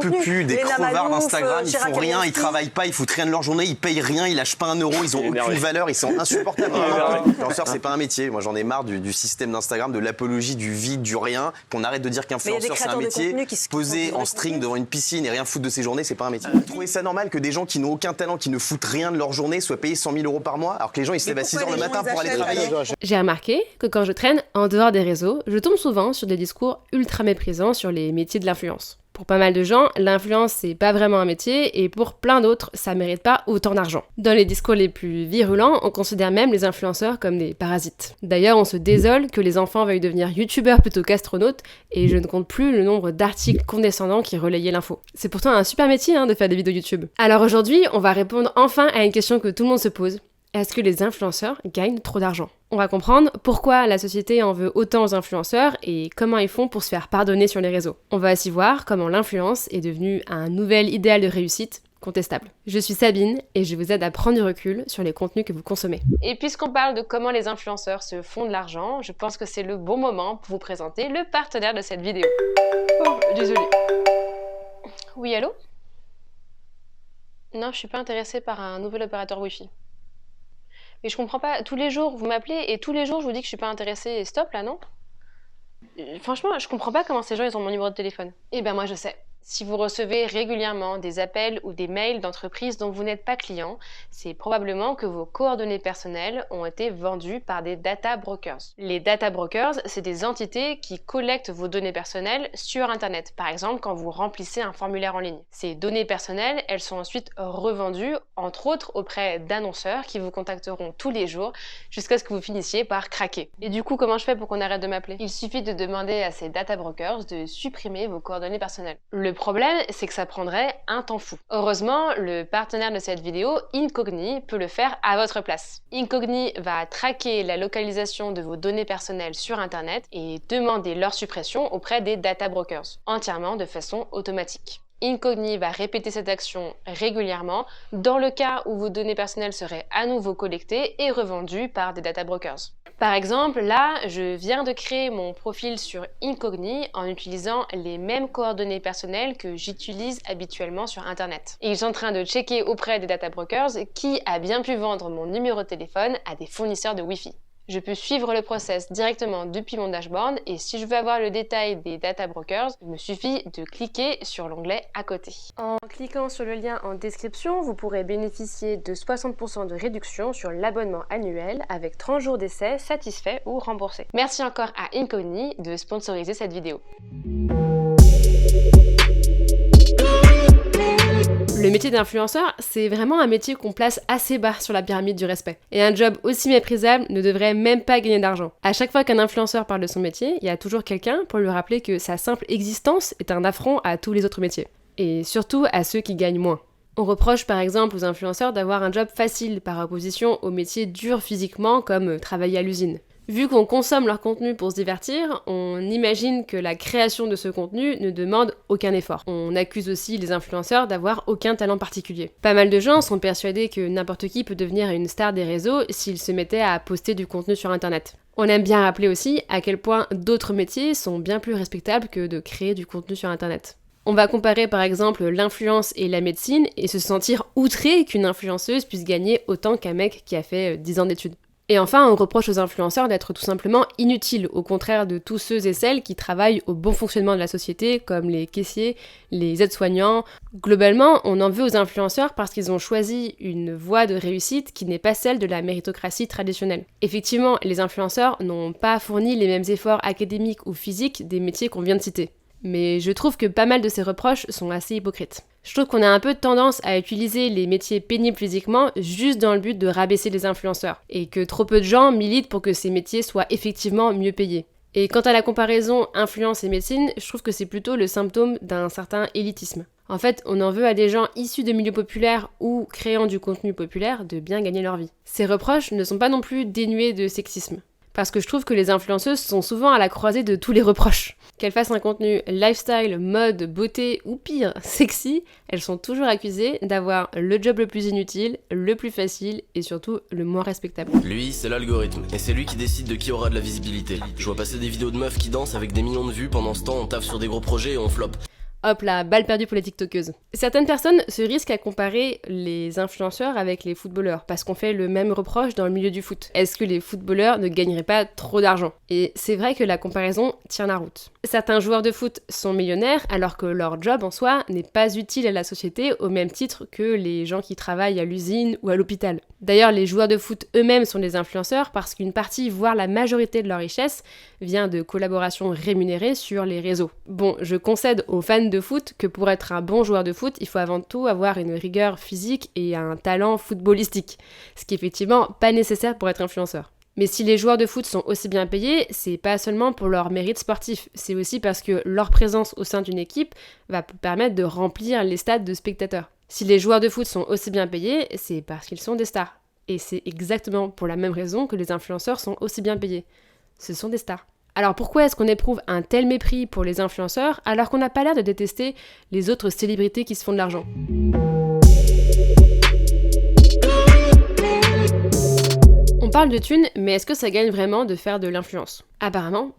Peut plus des Léna crevards Malouf, d'Instagram, ils Chirac font rien, Kaminsky. ils travaillent pas, ils foutent rien de leur journée, ils payent rien, ils lâchent pas un euro, ils ont aucune valeur, ils sont insupportables. Influenceur, c'est pas un métier. Moi, j'en ai marre du système d'Instagram, de l'apologie du vide, du rien. Qu'on arrête de dire qu'influenceur c'est un métier. Poser en string devant une piscine et rien foutre de ses journées, c'est pas un métier. Vous trouvez ça normal que des gens qui n'ont aucun talent, qui ne foutent rien de leur journée, soient payés 100 000 euros par mois, alors que les gens ils se lèvent à 6 h le matin pour aller travailler? J'ai remarqué que quand je traîne en dehors des réseaux, je tombe souvent sur des discours ultra méprisants sur les métiers de l'influence. Pour pas mal de gens, l'influence c'est pas vraiment un métier et pour plein d'autres, ça mérite pas autant d'argent. Dans les discours les plus virulents, on considère même les influenceurs comme des parasites. D'ailleurs, on se désole que les enfants veuillent devenir youtubeurs plutôt qu'astronautes et je ne compte plus le nombre d'articles condescendants qui relayaient l'info. C'est pourtant un super métier de faire des vidéos YouTube. Alors aujourd'hui, on va répondre enfin à une question que tout le monde se pose. Est-ce que les influenceurs gagnent trop d'argent? On va comprendre pourquoi la société en veut autant aux influenceurs et comment ils font pour se faire pardonner sur les réseaux. On va aussi voir comment l'influence est devenue un nouvel idéal de réussite contestable. Je suis Sabine et je vous aide à prendre du recul sur les contenus que vous consommez. Et puisqu'on parle de comment les influenceurs se font de l'argent, je pense que c'est le bon moment pour vous présenter le partenaire de cette vidéo. Oh, désolée. Oui, allô? Non, je suis pas intéressée par un nouvel opérateur Wi-Fi. Mais je comprends pas, tous les jours vous m'appelez et tous les jours je vous dis que je suis pas intéressée et stop là, non? Franchement, je comprends pas comment ces gens ils ont mon numéro de téléphone. Eh ben moi je sais. Si vous recevez régulièrement des appels ou des mails d'entreprises dont vous n'êtes pas client, c'est probablement que vos coordonnées personnelles ont été vendues par des data brokers. Les data brokers, c'est des entités qui collectent vos données personnelles sur Internet, par exemple quand vous remplissez un formulaire en ligne. Ces données personnelles, elles sont ensuite revendues, entre autres auprès d'annonceurs qui vous contacteront tous les jours jusqu'à ce que vous finissiez par craquer. Et du coup, comment je fais pour qu'on arrête de m'appeler? Il suffit de demander à ces data brokers de supprimer vos coordonnées personnelles. Le problème, c'est que ça prendrait un temps fou. Heureusement, le partenaire de cette vidéo, Incogni, peut le faire à votre place. Incogni va traquer la localisation de vos données personnelles sur Internet et demander leur suppression auprès des data brokers, entièrement de façon automatique. Incogni va répéter cette action régulièrement dans le cas où vos données personnelles seraient à nouveau collectées et revendues par des data brokers. Par exemple, là, je viens de créer mon profil sur Incogni en utilisant les mêmes coordonnées personnelles que j'utilise habituellement sur Internet. Et ils sont en train de checker auprès des data brokers qui a bien pu vendre mon numéro de téléphone à des fournisseurs de Wi-Fi. Je peux suivre le process directement depuis mon dashboard et si je veux avoir le détail des data brokers, il me suffit de cliquer sur l'onglet à côté. En cliquant sur le lien en description, vous pourrez bénéficier de 60% de réduction sur l'abonnement annuel avec 30 jours d'essai satisfaits ou remboursés. Merci encore à Incogni de sponsoriser cette vidéo. Le métier d'influenceur, c'est vraiment un métier qu'on place assez bas sur la pyramide du respect. Et un job aussi méprisable ne devrait même pas gagner d'argent. À chaque fois qu'un influenceur parle de son métier, il y a toujours quelqu'un pour lui rappeler que sa simple existence est un affront à tous les autres métiers. Et surtout à ceux qui gagnent moins. On reproche par exemple aux influenceurs d'avoir un job facile par opposition aux métiers durs physiquement comme travailler à l'usine. Vu qu'on consomme leur contenu pour se divertir, on imagine que la création de ce contenu ne demande aucun effort. On accuse aussi les influenceurs d'avoir aucun talent particulier. Pas mal de gens sont persuadés que n'importe qui peut devenir une star des réseaux s'il se mettait à poster du contenu sur Internet. On aime bien rappeler aussi à quel point d'autres métiers sont bien plus respectables que de créer du contenu sur Internet. On va comparer par exemple l'influence et la médecine et se sentir outré qu'une influenceuse puisse gagner autant qu'un mec qui a fait 10 ans d'études. Et enfin, on reproche aux influenceurs d'être tout simplement inutiles, au contraire de tous ceux et celles qui travaillent au bon fonctionnement de la société, comme les caissiers, les aides-soignants. Globalement, on en veut aux influenceurs parce qu'ils ont choisi une voie de réussite qui n'est pas celle de la méritocratie traditionnelle. Effectivement, les influenceurs n'ont pas fourni les mêmes efforts académiques ou physiques des métiers qu'on vient de citer. Mais je trouve que pas mal de ces reproches sont assez hypocrites. Je trouve qu'on a un peu tendance à utiliser les métiers pénibles physiquement juste dans le but de rabaisser les influenceurs, et que trop peu de gens militent pour que ces métiers soient effectivement mieux payés. Et quant à la comparaison influence et médecine, je trouve que c'est plutôt le symptôme d'un certain élitisme. En fait, on en veut à des gens issus de milieux populaires ou créant du contenu populaire de bien gagner leur vie. Ces reproches ne sont pas non plus dénués de sexisme. Parce que je trouve que les influenceuses sont souvent à la croisée de tous les reproches. Qu'elles fassent un contenu lifestyle, mode, beauté ou pire, sexy, elles sont toujours accusées d'avoir le job le plus inutile, le plus facile et surtout le moins respectable. Lui, c'est l'algorithme, et c'est lui qui décide de qui aura de la visibilité. Je vois passer des vidéos de meufs qui dansent avec des millions de vues, pendant ce temps on taffe sur des gros projets et on floppe. Hop là, balle perdue pour les tiktokeuses. Certaines personnes se risquent à comparer les influenceurs avec les footballeurs, parce qu'on fait le même reproche dans le milieu du foot. Est-ce que les footballeurs ne gagneraient pas trop d'argent ? Et c'est vrai que la comparaison tient la route. Certains joueurs de foot sont millionnaires, alors que leur job en soi n'est pas utile à la société au même titre que les gens qui travaillent à l'usine ou à l'hôpital. D'ailleurs, les joueurs de foot eux-mêmes sont des influenceurs parce qu'une partie, voire la majorité de leur richesse, vient de collaborations rémunérées sur les réseaux. Bon, je concède aux fans de foot que pour être un bon joueur de foot, il faut avant tout avoir une rigueur physique et un talent footballistique, ce qui est effectivement pas nécessaire pour être influenceur. Mais si les joueurs de foot sont aussi bien payés, c'est pas seulement pour leur mérite sportif, c'est aussi parce que leur présence au sein d'une équipe va permettre de remplir les stades de spectateurs. Si les joueurs de foot sont aussi bien payés, c'est parce qu'ils sont des stars. Et c'est exactement pour la même raison que les influenceurs sont aussi bien payés. Ce sont des stars. Alors pourquoi est-ce qu'on éprouve un tel mépris pour les influenceurs alors qu'on n'a pas l'air de détester les autres célébrités qui se font de l'argent ? On parle de thunes, mais est-ce que ça gagne vraiment de faire de l'influence ? Apparemment,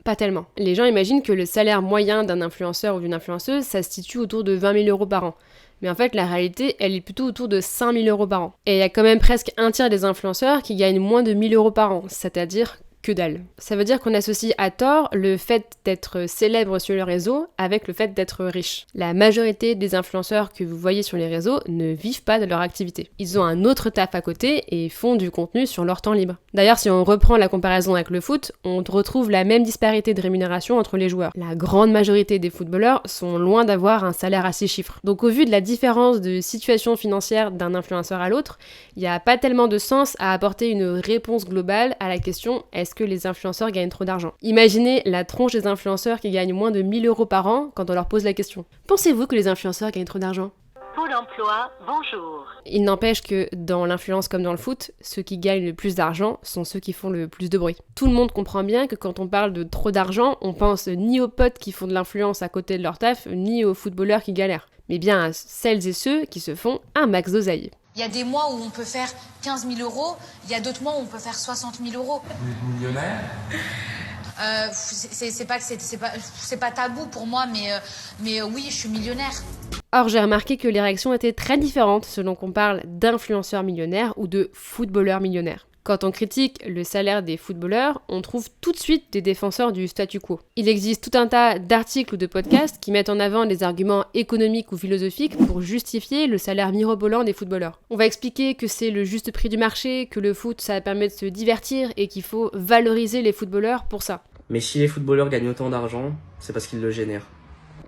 pas tellement. Les gens imaginent que le salaire moyen d'un influenceur ou d'une influenceuse, ça se situe autour de 20 000 € par an. Mais en fait, la réalité, elle est plutôt autour de 5 000 € par an. Et il y a quand même presque un tiers des influenceurs qui gagnent moins de 1 000 € par an, c'est-à-dire que dalle. Ça veut dire qu'on associe à tort le fait d'être célèbre sur le réseau avec le fait d'être riche. La majorité des influenceurs que vous voyez sur les réseaux ne vivent pas de leur activité. Ils ont un autre taf à côté et font du contenu sur leur temps libre. D'ailleurs, si on reprend la comparaison avec le foot, on retrouve la même disparité de rémunération entre les joueurs. La grande majorité des footballeurs sont loin d'avoir un salaire à 6 chiffres. Donc au vu de la différence de situation financière d'un influenceur à l'autre, il n'y a pas tellement de sens à apporter une réponse globale à la question « Est-ce que les influenceurs gagnent trop d'argent ?» Imaginez la tronche des influenceurs qui gagnent moins de 1 000 € par an quand on leur pose la question. Pensez-vous que les influenceurs gagnent trop d'argent ? Pôle emploi, bonjour. Il n'empêche que dans l'influence comme dans le foot, ceux qui gagnent le plus d'argent sont ceux qui font le plus de bruit. Tout le monde comprend bien que quand on parle de trop d'argent, on pense ni aux potes qui font de l'influence à côté de leur taf, ni aux footballeurs qui galèrent, mais bien à celles et ceux qui se font un max d'oseille. Il y a des mois où on peut faire 15 000 €, il y a d'autres mois où on peut faire 60 000 €. Vous êtes millionnaire ? C'est pas tabou pour moi, mais oui, je suis millionnaire. Or, j'ai remarqué que les réactions étaient très différentes selon qu'on parle d'influenceurs millionnaires ou de footballeurs millionnaires. Quand on critique le salaire des footballeurs, on trouve tout de suite des défenseurs du statu quo. Il existe tout un tas d'articles ou de podcasts qui mettent en avant des arguments économiques ou philosophiques pour justifier le salaire mirobolant des footballeurs. On va expliquer que c'est le juste prix du marché, que le foot ça permet de se divertir et qu'il faut valoriser les footballeurs pour ça. Mais si les footballeurs gagnent autant d'argent, c'est parce qu'ils le génèrent.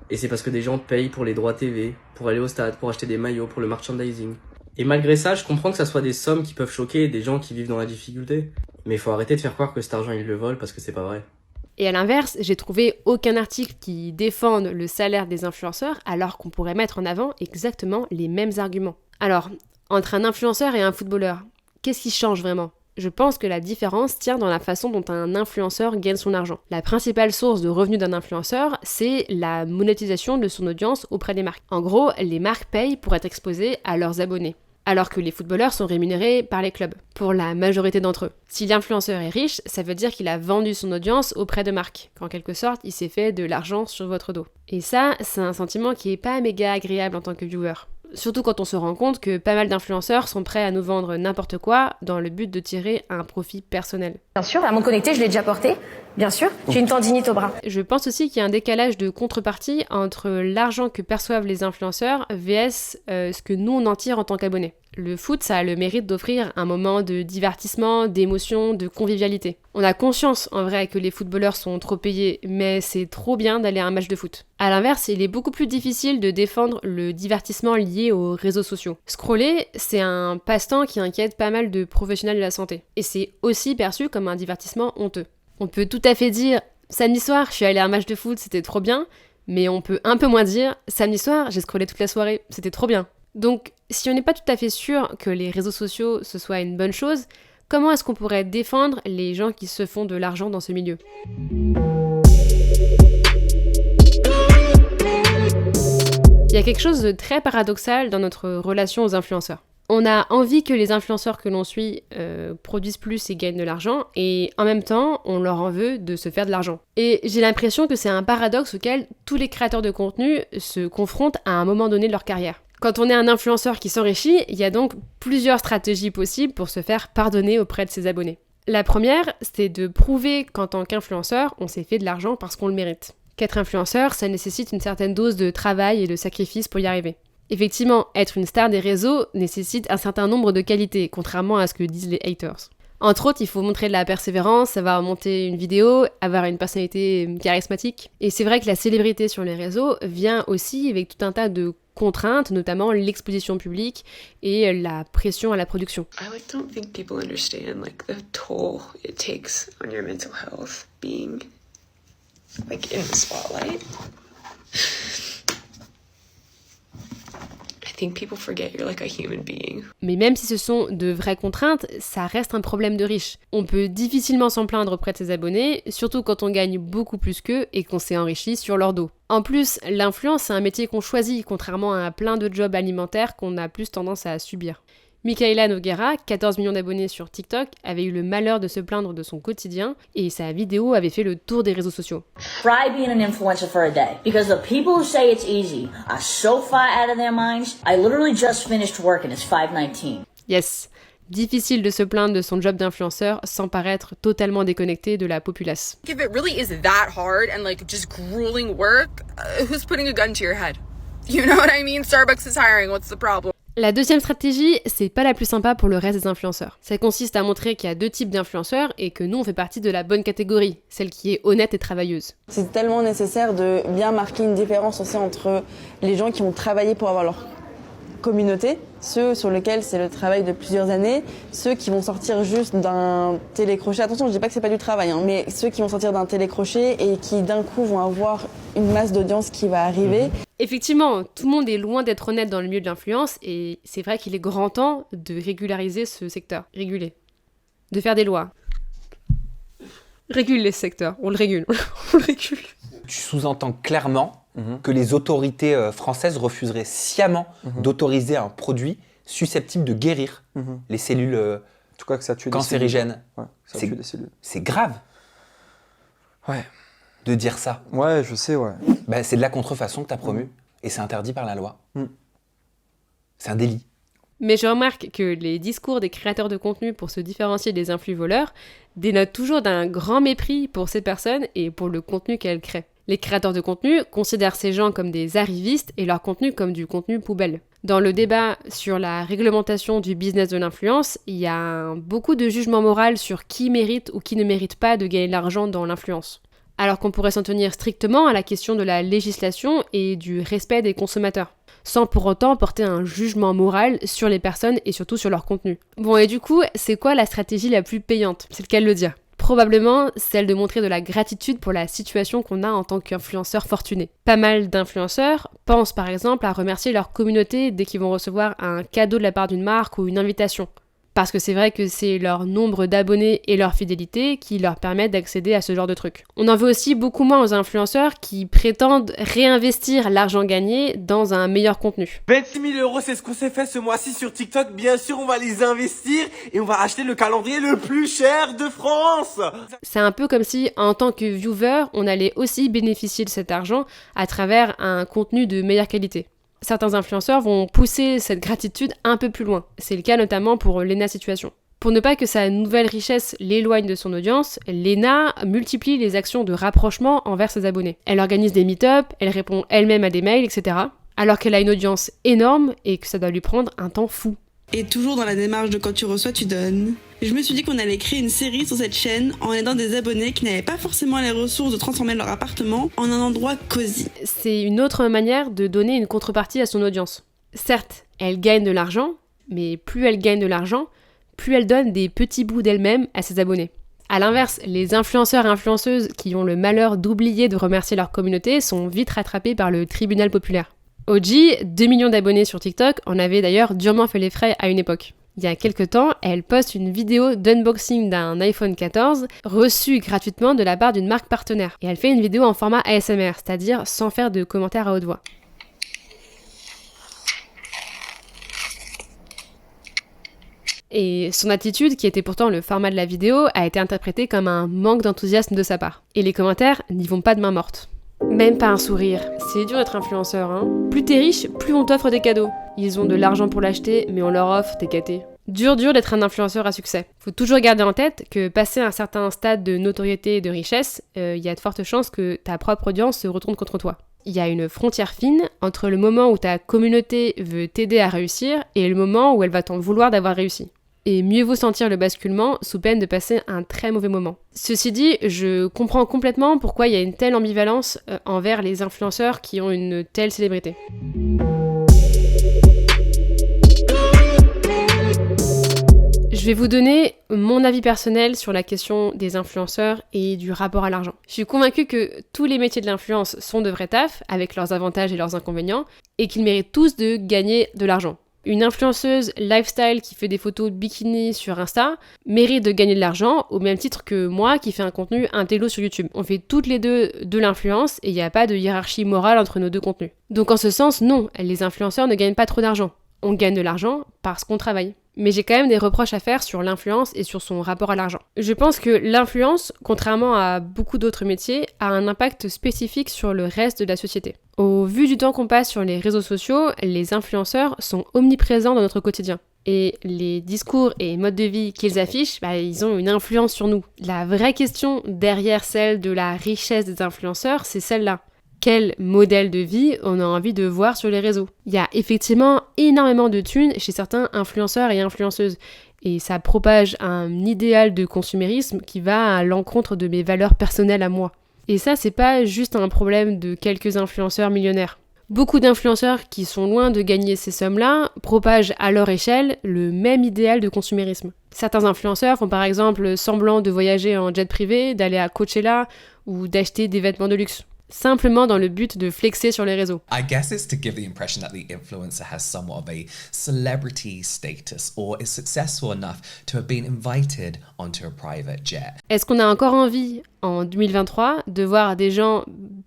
Et c'est parce que des gens payent pour les droits TV, pour aller au stade, pour acheter des maillots, pour le merchandising. Et malgré ça, je comprends que ça soit des sommes qui peuvent choquer des gens qui vivent dans la difficulté. Mais il faut arrêter de faire croire que cet argent ils le volent parce que c'est pas vrai. Et à l'inverse, j'ai trouvé aucun article qui défende le salaire des influenceurs alors qu'on pourrait mettre en avant exactement les mêmes arguments. Alors, entre un influenceur et un footballeur, qu'est-ce qui change vraiment ? Je pense que la différence tient dans la façon dont un influenceur gagne son argent. La principale source de revenus d'un influenceur, c'est la monétisation de son audience auprès des marques. En gros, les marques payent pour être exposées à leurs abonnés, alors que les footballeurs sont rémunérés par les clubs, pour la majorité d'entre eux. Si l'influenceur est riche, ça veut dire qu'il a vendu son audience auprès de marques, qu'en quelque sorte, il s'est fait de l'argent sur votre dos. Et ça, c'est un sentiment qui est pas méga agréable en tant que viewer. Surtout quand on se rend compte que pas mal d'influenceurs sont prêts à nous vendre n'importe quoi dans le but de tirer un profit personnel. Bien sûr, la montre connectée, je l'ai déjà portée, bien sûr. J'ai une tendinite au bras. Je pense aussi qu'il y a un décalage de contrepartie entre l'argent que perçoivent les influenceurs vs ce que nous on en tire en tant qu'abonnés. Le foot, ça a le mérite d'offrir un moment de divertissement, d'émotion, de convivialité. On a conscience, en vrai, que les footballeurs sont trop payés, mais c'est trop bien d'aller à un match de foot. À l'inverse, il est beaucoup plus difficile de défendre le divertissement lié aux réseaux sociaux. Scroller, c'est un passe-temps qui inquiète pas mal de professionnels de la santé. Et c'est aussi perçu comme un divertissement honteux. On peut tout à fait dire « Samedi soir, je suis allé à un match de foot, c'était trop bien », mais on peut un peu moins dire « Samedi soir, j'ai scrollé toute la soirée, c'était trop bien ». Donc, si on n'est pas tout à fait sûr que les réseaux sociaux ce soit une bonne chose, comment est-ce qu'on pourrait défendre les gens qui se font de l'argent dans ce milieu ? Il y a quelque chose de très paradoxal dans notre relation aux influenceurs. On a envie que les influenceurs que l'on suit produisent plus et gagnent de l'argent, et en même temps, on leur en veut de se faire de l'argent. Et j'ai l'impression que c'est un paradoxe auquel tous les créateurs de contenu se confrontent à un moment donné de leur carrière. Quand on est un influenceur qui s'enrichit, il y a donc plusieurs stratégies possibles pour se faire pardonner auprès de ses abonnés. La première, c'est de prouver qu'en tant qu'influenceur, on s'est fait de l'argent parce qu'on le mérite. Qu'être influenceur, ça nécessite une certaine dose de travail et de sacrifice pour y arriver. Effectivement, être une star des réseaux nécessite un certain nombre de qualités, contrairement à ce que disent les haters. Entre autres, il faut montrer de la persévérance, savoir monter une vidéo, avoir une personnalité charismatique. Et c'est vrai que la célébrité sur les réseaux vient aussi avec tout un tas de contraintes, notamment l'exposition publique et la pression à la production. I don't think people understand the toll it takes on your mental health being in the spotlight. I think people forget you're a human being. Mais même si ce sont de vraies contraintes, ça reste un problème de riche. On peut difficilement s'en plaindre auprès de ses abonnés, surtout quand on gagne beaucoup plus qu'eux et qu'on s'est enrichi sur leur dos. En plus, l'influence, c'est un métier qu'on choisit, contrairement à plein de jobs alimentaires qu'on a plus tendance à subir. Michaela Nogueira, 14 millions d'abonnés sur TikTok, avait eu le malheur de se plaindre de son quotidien et sa vidéo avait fait le tour des réseaux sociaux. Try being an influencer for a day, because the people who say it's easy are so far out of their minds. I literally just finished work and it's 5:19. Yes, difficile de se plaindre de son job d'influenceur sans paraître totalement déconnecté de la populace. If it really is that hard and just grueling work, who's putting a gun to your head? You know what I mean? Starbucks is hiring, what's the problem? La deuxième stratégie, c'est pas la plus sympa pour le reste des influenceurs. Ça consiste à montrer qu'il y a deux types d'influenceurs et que nous on fait partie de la bonne catégorie, celle qui est honnête et travailleuse. C'est tellement nécessaire de bien marquer une différence aussi entre les gens qui ont travaillé pour avoir leur communauté, ceux sur lesquels c'est le travail de plusieurs années, ceux qui vont sortir juste d'un télécrochet. Attention, je dis pas que c'est pas du travail, mais ceux qui vont sortir d'un télécrochet et qui d'un coup vont avoir une masse d'audience qui va arriver. Effectivement, tout le monde est loin d'être honnête dans le milieu de l'influence et c'est vrai qu'il est grand temps de régulariser ce secteur. Réguler. De faire des lois. Régule les secteurs, on le régule. On le régule. Tu sous-entends clairement que les autorités françaises refuseraient sciemment d'autoriser un produit susceptible de guérir les cellules en tout cas que ça tue cancérigènes. Ouais, ça tue des cellules. C'est grave. Ouais. De dire ça. Ouais, je sais, ouais. C'est de la contrefaçon que tu as promu et c'est interdit par la loi. C'est un délit. Mais je remarque que les discours des créateurs de contenu pour se différencier des influ-voleurs dénotent toujours d'un grand mépris pour ces personnes et pour le contenu qu'elles créent. Les créateurs de contenu considèrent ces gens comme des arrivistes et leur contenu comme du contenu poubelle. Dans le débat sur la réglementation du business de l'influence, il y a beaucoup de jugement moral sur qui mérite ou qui ne mérite pas de gagner de l'argent dans l'influence. Alors qu'on pourrait s'en tenir strictement à la question de la législation et du respect des consommateurs, sans pour autant porter un jugement moral sur les personnes et surtout sur leur contenu. Bon, et du coup, c'est quoi la stratégie la plus payante? C'est le cas de le dire. Probablement celle de montrer de la gratitude pour la situation qu'on a en tant qu'influenceur fortuné. Pas mal d'influenceurs pensent par exemple à remercier leur communauté dès qu'ils vont recevoir un cadeau de la part d'une marque ou une invitation. Parce que c'est vrai que c'est leur nombre d'abonnés et leur fidélité qui leur permettent d'accéder à ce genre de trucs. On en veut aussi beaucoup moins aux influenceurs qui prétendent réinvestir l'argent gagné dans un meilleur contenu. 26 000 €, c'est ce qu'on s'est fait ce mois-ci sur TikTok. Bien sûr, on va les investir et on va acheter le calendrier le plus cher de France. C'est un peu comme si, en tant que viewer, on allait aussi bénéficier de cet argent à travers un contenu de meilleure qualité. Certains influenceurs vont pousser cette gratitude un peu plus loin. C'est le cas notamment pour Lena Situation. Pour ne pas que sa nouvelle richesse l'éloigne de son audience, Lena multiplie les actions de rapprochement envers ses abonnés. Elle organise des meet-up, elle répond elle-même à des mails, etc. Alors qu'elle a une audience énorme et que ça doit lui prendre un temps fou. Et toujours dans la démarche de quand tu reçois, tu donnes. Et je me suis dit qu'on allait créer une série sur cette chaîne en aidant des abonnés qui n'avaient pas forcément les ressources de transformer leur appartement en un endroit cosy. C'est une autre manière de donner une contrepartie à son audience. Certes, elle gagne de l'argent, mais plus elle gagne de l'argent, plus elle donne des petits bouts d'elle-même à ses abonnés. A l'inverse, les influenceurs et influenceuses qui ont le malheur d'oublier de remercier leur communauté sont vite rattrapés par le tribunal populaire. OG, 2 millions d'abonnés sur TikTok, en avait d'ailleurs durement fait les frais à une époque. Il y a quelques temps, elle poste une vidéo d'unboxing d'un iPhone 14 reçu gratuitement de la part d'une marque partenaire. Et elle fait une vidéo en format ASMR, c'est-à-dire sans faire de commentaires à haute voix. Et son attitude, qui était pourtant le format de la vidéo, a été interprétée comme un manque d'enthousiasme de sa part. Et les commentaires n'y vont pas de main morte. Même pas un sourire. C'est dur d'être influenceur, hein. Plus t'es riche, plus on t'offre des cadeaux. Ils ont de l'argent pour l'acheter, mais on leur offre des gâtés. Dur d'être un influenceur à succès. Faut toujours garder en tête que passé un certain stade de notoriété et de richesse, il y a de fortes chances que ta propre audience se retourne contre toi. Il y a une frontière fine entre le moment où ta communauté veut t'aider à réussir et le moment où elle va t'en vouloir d'avoir réussi. Et mieux vaut sentir le basculement sous peine de passer un très mauvais moment. Ceci dit, je comprends complètement pourquoi il y a une telle ambivalence envers les influenceurs qui ont une telle célébrité. Je vais vous donner mon avis personnel sur la question des influenceurs et du rapport à l'argent. Je suis convaincue que tous les métiers de l'influence sont de vrais tafs, avec leurs avantages et leurs inconvénients, et qu'ils méritent tous de gagner de l'argent. Une influenceuse lifestyle qui fait des photos de bikini sur Insta mérite de gagner de l'argent au même titre que moi qui fais un contenu intello sur YouTube. On fait toutes les deux de l'influence et il n'y a pas de hiérarchie morale entre nos deux contenus. Donc en ce sens, non, les influenceurs ne gagnent pas trop d'argent. On gagne de l'argent parce qu'on travaille. Mais j'ai quand même des reproches à faire sur l'influence et sur son rapport à l'argent. Je pense que l'influence, contrairement à beaucoup d'autres métiers, a un impact spécifique sur le reste de la société. Au vu du temps qu'on passe sur les réseaux sociaux, les influenceurs sont omniprésents dans notre quotidien. Et les discours et modes de vie qu'ils affichent, ils ont une influence sur nous. La vraie question derrière celle de la richesse des influenceurs, c'est celle-là. Quel modèle de vie on a envie de voir sur les réseaux. Il y a effectivement énormément de thunes chez certains influenceurs et influenceuses. Et ça propage un idéal de consumérisme qui va à l'encontre de mes valeurs personnelles à moi. Et ça, c'est pas juste un problème de quelques influenceurs millionnaires. Beaucoup d'influenceurs qui sont loin de gagner ces sommes-là propagent à leur échelle le même idéal de consumérisme. Certains influenceurs font par exemple semblant de voyager en jet privé, d'aller à Coachella ou d'acheter des vêtements de luxe. Simplement dans le but de flexer sur les réseaux. I guess it's to give the impression that the influencer has somewhat of a celebrity status or is successful enough to have been invited onto a private jet. Est-ce qu'on a encore envie, en 2023, de voir des gens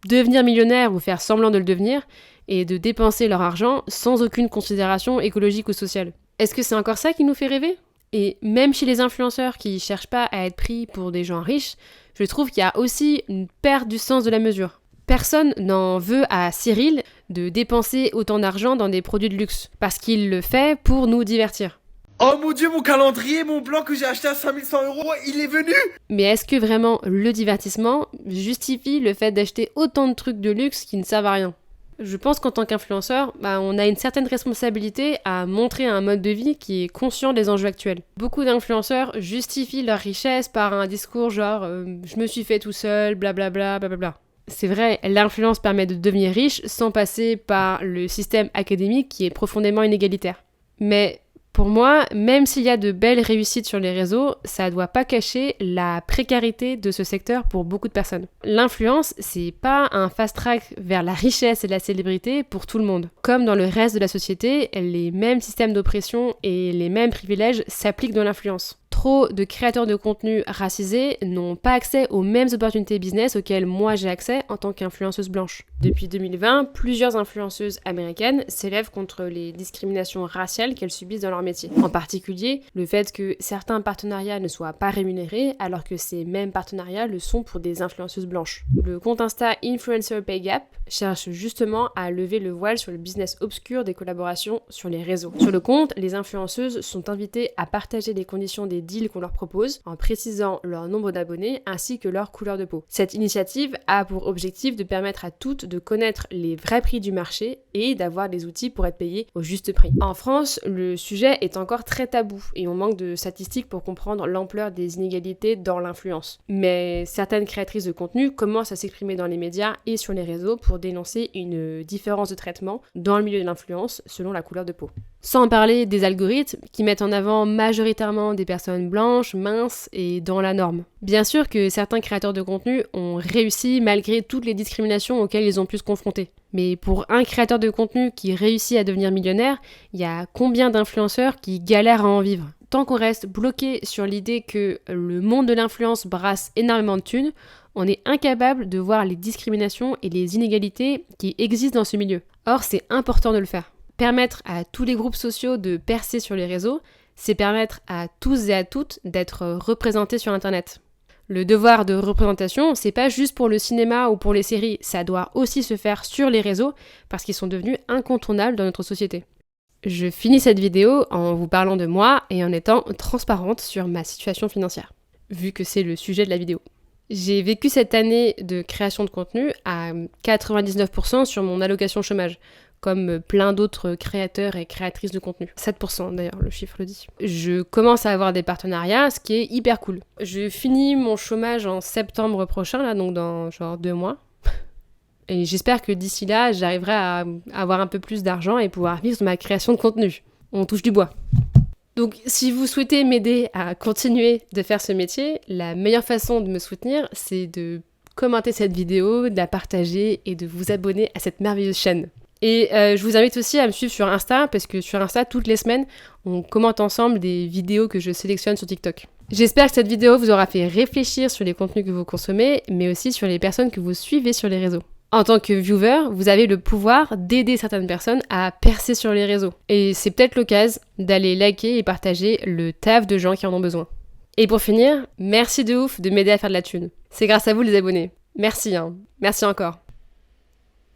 devenir millionnaires ou faire semblant de le devenir et de dépenser leur argent sans aucune considération écologique ou sociale? Est-ce que c'est encore ça qui nous fait rêver? Et même chez les influenceurs qui cherchent pas à être pris pour des gens riches, je trouve qu'il y a aussi une perte du sens de la mesure. Personne n'en veut à Cyril de dépenser autant d'argent dans des produits de luxe, parce qu'il le fait pour nous divertir. Oh mon dieu, mon calendrier, mon blanc que j'ai acheté à 5100 €, il est venu! Mais est-ce que vraiment le divertissement justifie le fait d'acheter autant de trucs de luxe qui ne servent à rien? Je pense qu'en tant qu'influenceur, on a une certaine responsabilité à montrer un mode de vie qui est conscient des enjeux actuels. Beaucoup d'influenceurs justifient leur richesse par un discours genre je me suis fait tout seul, blablabla, blablabla. C'est vrai, l'influence permet de devenir riche sans passer par le système académique qui est profondément inégalitaire. Mais pour moi, même s'il y a de belles réussites sur les réseaux, ça ne doit pas cacher la précarité de ce secteur pour beaucoup de personnes. L'influence, c'est pas un fast-track vers la richesse et la célébrité pour tout le monde. Comme dans le reste de la société, les mêmes systèmes d'oppression et les mêmes privilèges s'appliquent dans l'influence. Trop de créateurs de contenu racisés n'ont pas accès aux mêmes opportunités business auxquelles moi j'ai accès en tant qu'influenceuse blanche. Depuis 2020, plusieurs influenceuses américaines s'élèvent contre les discriminations raciales qu'elles subissent dans leur métier. En particulier, le fait que certains partenariats ne soient pas rémunérés alors que ces mêmes partenariats le sont pour des influenceuses blanches. Le compte Insta Influencer Pay Gap cherche justement à lever le voile sur le business obscur des collaborations sur les réseaux. Sur le compte, les influenceuses sont invitées à partager les conditions des deals qu'on leur propose en précisant leur nombre d'abonnés ainsi que leur couleur de peau. Cette initiative a pour objectif de permettre à toutes de connaître les vrais prix du marché et d'avoir des outils pour être payées au juste prix. En France, le sujet est encore très tabou et on manque de statistiques pour comprendre l'ampleur des inégalités dans l'influence. Mais certaines créatrices de contenu commencent à s'exprimer dans les médias et sur les réseaux pour dénoncer une différence de traitement dans le milieu de l'influence selon la couleur de peau. Sans parler des algorithmes qui mettent en avant majoritairement des personnes blanches, minces et dans la norme. Bien sûr que certains créateurs de contenu ont réussi malgré toutes les discriminations auxquelles ils ont pu se confronter. Mais pour un créateur de contenu qui réussit à devenir millionnaire, il y a combien d'influenceurs qui galèrent à en vivre? Tant qu'on reste bloqué sur l'idée que le monde de l'influence brasse énormément de thunes, on est incapable de voir les discriminations et les inégalités qui existent dans ce milieu. Or, c'est important de le faire. Permettre à tous les groupes sociaux de percer sur les réseaux, c'est permettre à tous et à toutes d'être représentés sur Internet. Le devoir de représentation, c'est pas juste pour le cinéma ou pour les séries, ça doit aussi se faire sur les réseaux parce qu'ils sont devenus incontournables dans notre société. Je finis cette vidéo en vous parlant de moi et en étant transparente sur ma situation financière, vu que c'est le sujet de la vidéo. J'ai vécu cette année de création de contenu à 99% sur mon allocation chômage, comme plein d'autres créateurs et créatrices de contenu. 7% d'ailleurs, le chiffre le dit. Je commence à avoir des partenariats, ce qui est hyper cool. Je finis mon chômage en septembre prochain, là, donc dans genre 2 mois. Et j'espère que d'ici là, j'arriverai à avoir un peu plus d'argent et pouvoir vivre de ma création de contenu. On touche du bois. Donc si vous souhaitez m'aider à continuer de faire ce métier, la meilleure façon de me soutenir, c'est de commenter cette vidéo, de la partager et de vous abonner à cette merveilleuse chaîne. Et je vous invite aussi à me suivre sur Insta, parce que sur Insta, toutes les semaines, on commente ensemble des vidéos que je sélectionne sur TikTok. J'espère que cette vidéo vous aura fait réfléchir sur les contenus que vous consommez, mais aussi sur les personnes que vous suivez sur les réseaux. En tant que viewer, vous avez le pouvoir d'aider certaines personnes à percer sur les réseaux. Et c'est peut-être l'occasion d'aller liker et partager le taf de gens qui en ont besoin. Et pour finir, merci de ouf de m'aider à faire de la thune. C'est grâce à vous les abonnés. Merci, Merci encore.